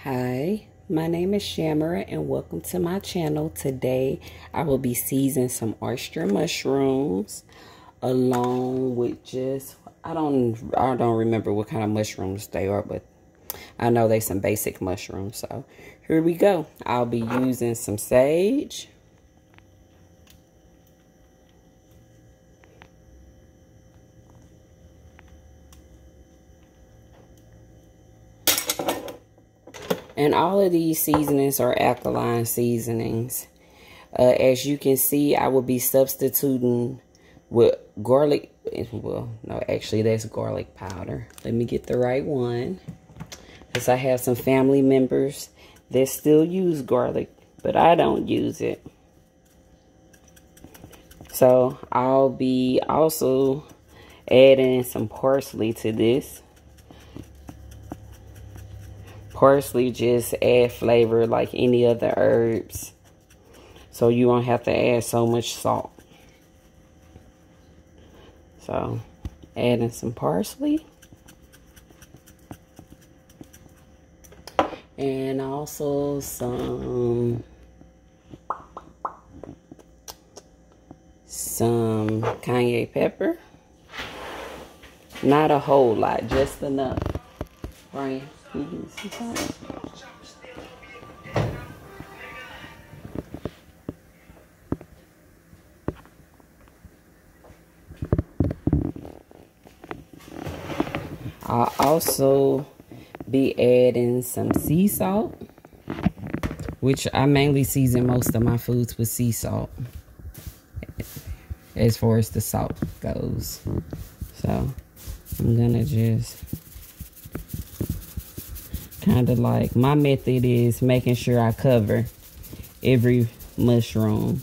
Hi, my name is Shamara and welcome to my channel. Today I will be seasoning some oyster mushrooms along with just I don't remember what kind of mushrooms they are, but I know they some basic mushrooms. So here we go. I'll be using some sage, and all of these seasonings are alkaline seasonings. As you can see, I will be substituting with garlic. Well, no, actually, that's garlic powder. Let me get the right one. Because I have some family members that still use garlic, but I don't use it. So I'll be also adding some parsley to this. Parsley just add flavor like any other herbs, so you won't have to add so much salt. So adding some parsley, and also some cayenne pepper. Not a whole lot, just enough. Right? I'll also be adding some sea salt, which I mainly season most of my foods with sea salt as far as the salt goes. So I'm gonna just kind of like, my method is making sure I cover every mushroom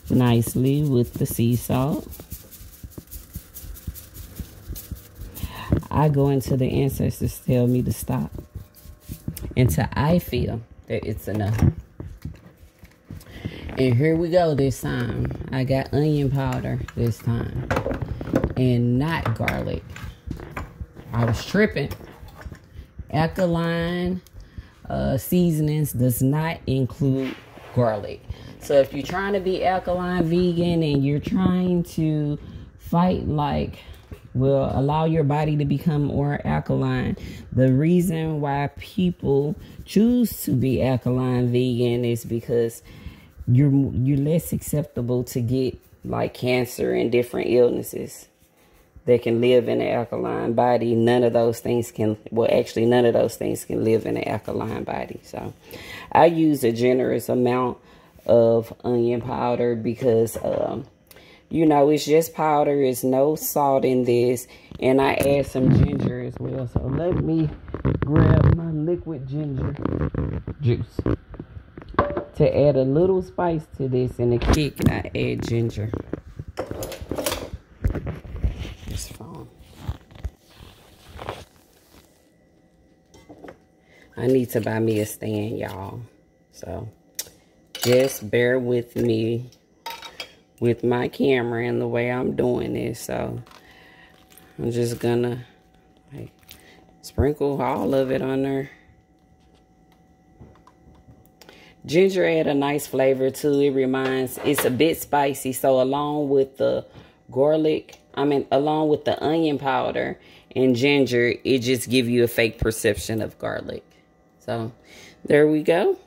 nicely with the sea salt. I go into the ancestors tell me to stop until I feel that it's enough. And here we go this time. I got onion powder this time and not garlic. I was tripping. Alkaline seasonings does not include garlic. So if you're trying to be alkaline vegan and you're trying to fight allow your body to become more alkaline, the reason why people choose to be alkaline vegan is because you're less susceptible to get like cancer and different illnesses that can live in an alkaline body. None of those things can live in an alkaline body. So I use a generous amount of onion powder because, you know, it's just powder. There's no salt in this. And I add some ginger as well. So let me grab my liquid ginger juice. To add a little spice to this and a kick, I add ginger. I need to buy me a stand, y'all. So just bear with me with my camera and the way I'm doing this. So I'm just gonna like sprinkle all of it on there. Ginger add a nice flavor too. It's a bit spicy. So along with the along with the onion powder and ginger, it just gives you a fake perception of garlic. So there we go.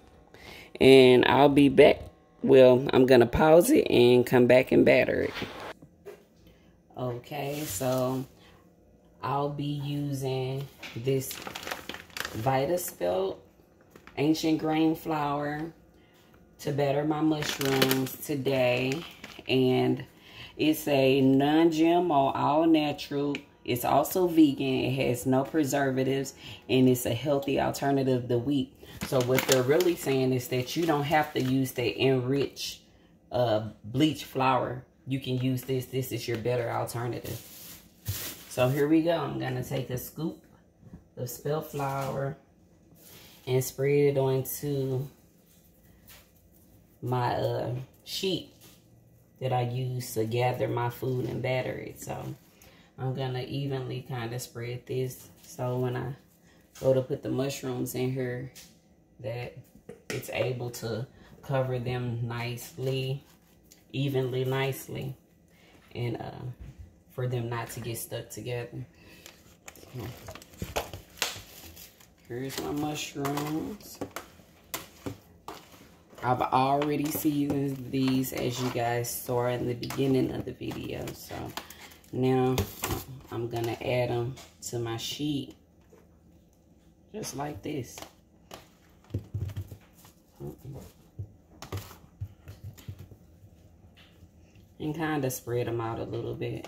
And I'll be back. Well, I'm going to pause it and come back and batter it. Okay, so I'll be using this Vitaspelt ancient grain flour to batter my mushrooms today. And it's a non-GMO, all natural. It's also vegan. It has no preservatives, and it's a healthy alternative to wheat. So what they're really saying is that you don't have to use the enriched bleach flour. You can use this. This is your better alternative. So here we go. I'm going to take a scoop of spelt flour and spread it onto my sheet that I use to gather my food and batter it. So I'm going to evenly kind of spread this. So when I go to put the mushrooms in here, that it's able to cover them nicely, evenly, nicely, and for them not to get stuck together. So, here's my mushrooms. I've already seasoned these, as you guys saw in the beginning of the video. So now I'm gonna add them to my sheet, just like this. And kind of spread them out a little bit.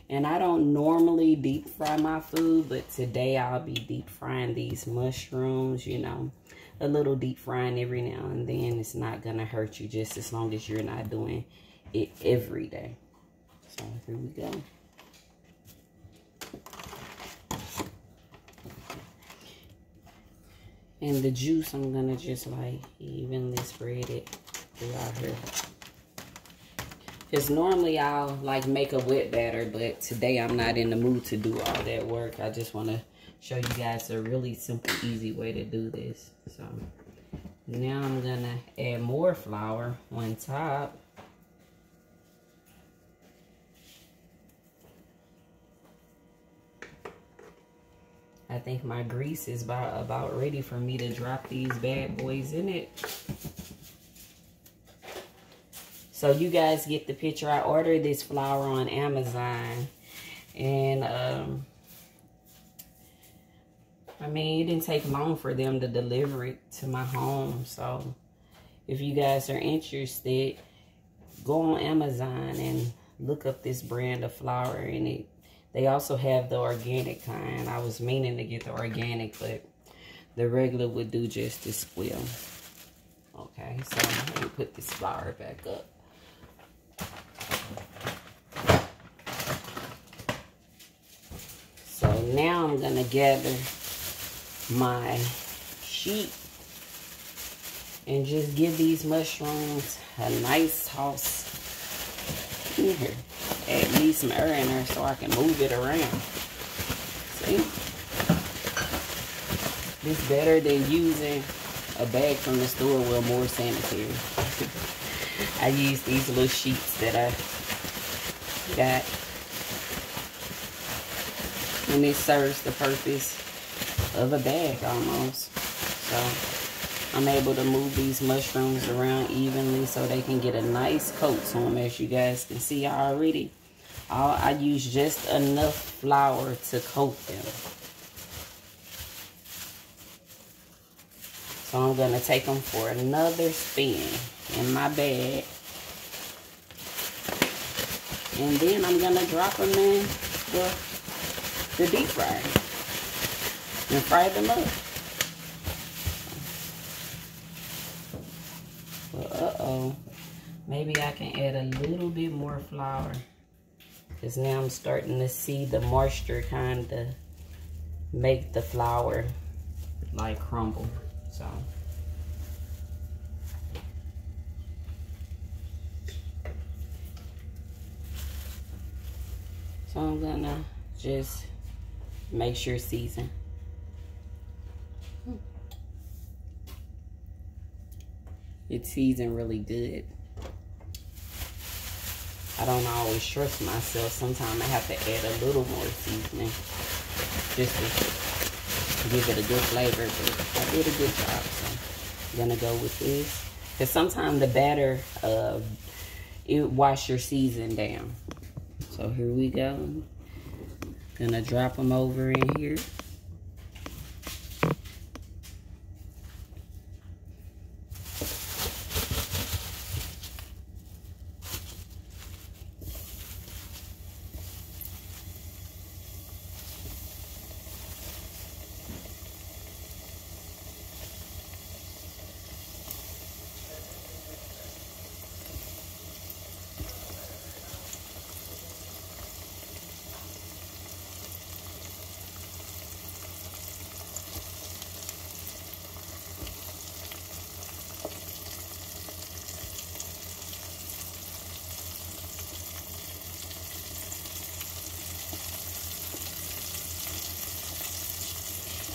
And I don't normally deep fry my food, but today I'll be deep frying these mushrooms, you know. A little deep frying every now and then. It's not gonna hurt you, just as long as you're not doing it every day. So here we go. And the juice, I'm gonna just like evenly spread it throughout here. Because normally I'll like make a wet batter, but today I'm not in the mood to do all that work. I just want to show you guys a really simple, easy way to do this. So now I'm gonna add more flour on top. I think my grease is about ready for me to drop these bad boys in it. So you guys get the picture. I ordered this flour on Amazon, and I mean, it didn't take long for them to deliver it to my home. So if you guys are interested, go on Amazon and look up this brand of flour. And they also have the organic kind. I was meaning to get the organic, but the regular would do just as well. Okay, so I'm gonna put this flour back up. So now I'm gonna gather my sheet and just give these mushrooms a nice toss in here. Add me some air in there so I can move it around. See? This better than using a bag from the store, well, more sanitary. I use these little sheets that I got, and it serves the purpose of a bag almost. So I'm able to move these mushrooms around evenly so they can get a nice coat to them. As you guys can see already, I use just enough flour to coat them. So I'm going to take them for another spin in my bag. And then I'm going to drop them in the deep fryer and fry them up. Well, uh-oh. Maybe I can add a little bit more flour, because now I'm starting to see the moisture kind of make the flour like crumble. So I'm gonna just make sure season. It's seasoned really good. I don't always trust myself. Sometimes I have to add a little more seasoning just to give it a good flavor, but I did a good job, so I'm gonna go with this. Because sometimes the batter, it washes your season down. So here we go. Gonna drop them over in here.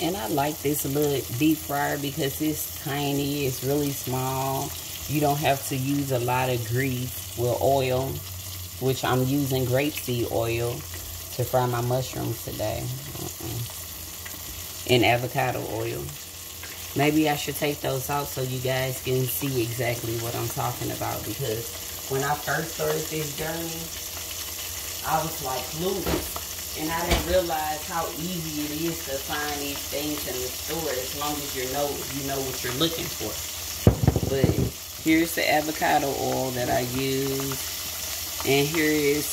And I like this little deep fryer because it's tiny, it's really small. You don't have to use a lot of grease with oil, which I'm using grapeseed oil to fry my mushrooms today. And avocado oil. Maybe I should take those out so you guys can see exactly what I'm talking about, because when I first started this journey, I was like clueless. And I didn't realize how easy it is to find these things in the store as long as you know what you're looking for. But here's the avocado oil that I use. And here is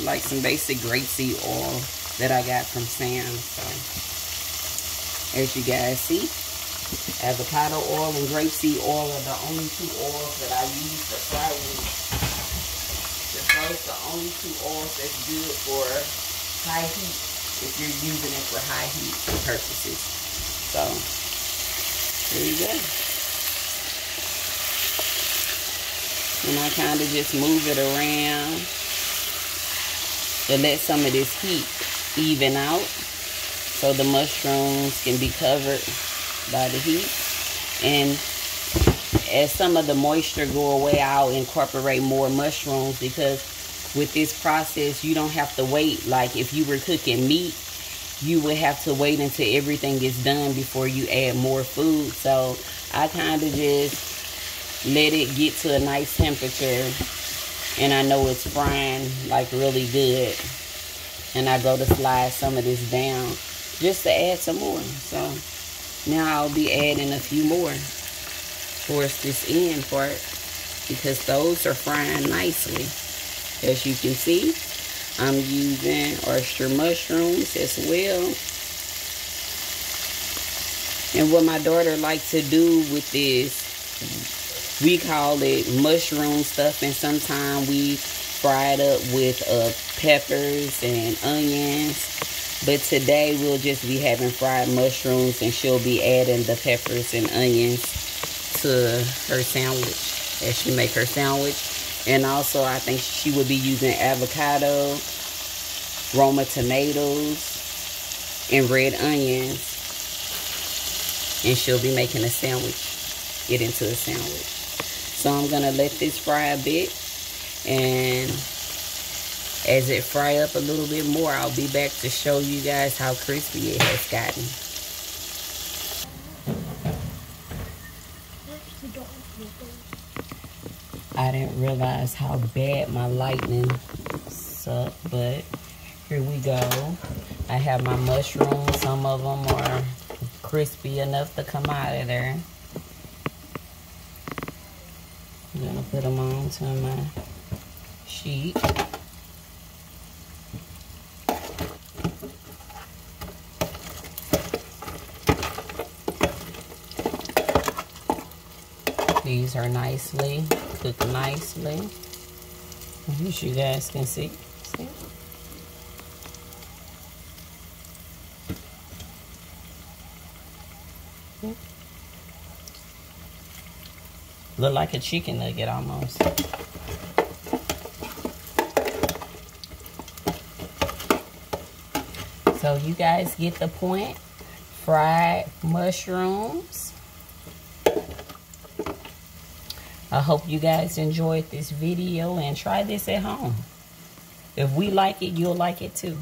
like some basic grapeseed oil that I got from Sam's. So as you guys see, avocado oil and grapeseed oil are the only two oils that I use for frying. Those are the only two oils that's good for high heat, if you're using it for high heat purposes. So there you go. And I kind of just move it around to let some of this heat even out, so the mushrooms can be covered by the heat. And as some of the moisture go away, I'll incorporate more mushrooms, because with this process, you don't have to wait. Like if you were cooking meat, you would have to wait until everything is done before you add more food. So I kind of just let it get to a nice temperature, and I know it's frying like really good. And I go to slide some of this down just to add some more. So now I'll be adding a few more towards this end part, because those are frying nicely. As you can see, I'm using oyster mushrooms as well. And what my daughter likes to do with this, we call it mushroom stuff, and sometimes we fry it up with peppers and onions. But today we'll just be having fried mushrooms, and she'll be adding the peppers and onions to her sandwich as she make her sandwich. And also, I think she would be using avocado, Roma tomatoes, and red onions. And she'll be making a sandwich, get into a sandwich. So I'm going to let this fry a bit. And as it fry up a little bit more, I'll be back to show you guys how crispy it has gotten. I didn't realize how bad my lighting sucked, but here we go. I have my mushrooms. Some of them are crispy enough to come out of there. I'm gonna put them onto my sheet. These are nicely cooked nicely, as you guys can see. Look like a chicken nugget almost. So you guys get the point. Fried mushrooms. I hope you guys enjoyed this video and try this at home. If we like it, you'll like it too.